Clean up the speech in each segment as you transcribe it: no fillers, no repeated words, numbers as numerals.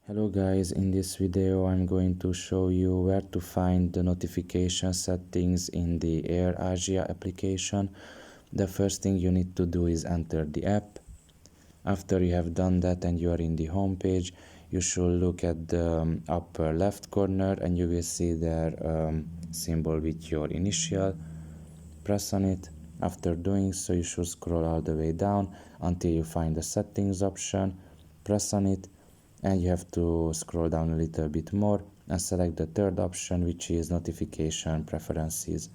Hello guys, in this video I'm going to show you where to find the notification settings in the AirAsia application. The first thing you need to do is enter the app. After you have done that and you are in the home page, you should look at the upper left corner and you will see their symbol with your initial. Press on it. After doing so, you should scroll all the way down until you find the settings option. Press on it and you have to scroll down a little bit more and select the third option, which is notification preferences.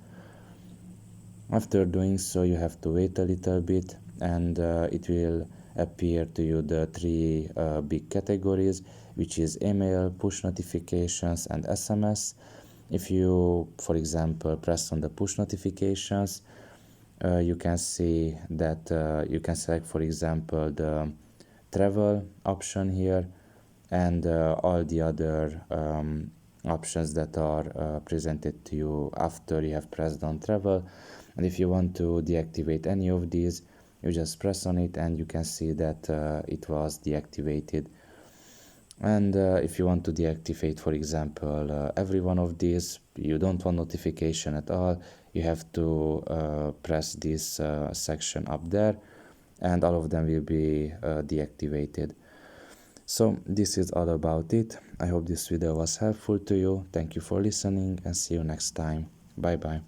After doing so, you have to wait a little bit and it will appear to you the three big categories, which is email, push notifications and SMS. If you, for example, press on the push notifications, you can see that you can select, for example, the travel option here and all the other options that are presented to you after you have pressed on travel. And if you want to deactivate any of these, you just press on it and you can see that it was deactivated. And if you want to deactivate, for example, every one of these, you don't want notification at all, you have to press this section up there and all of them will be deactivated. So this is all about it. I hope this video was helpful to you. Thank you for listening and see you next time. Bye bye.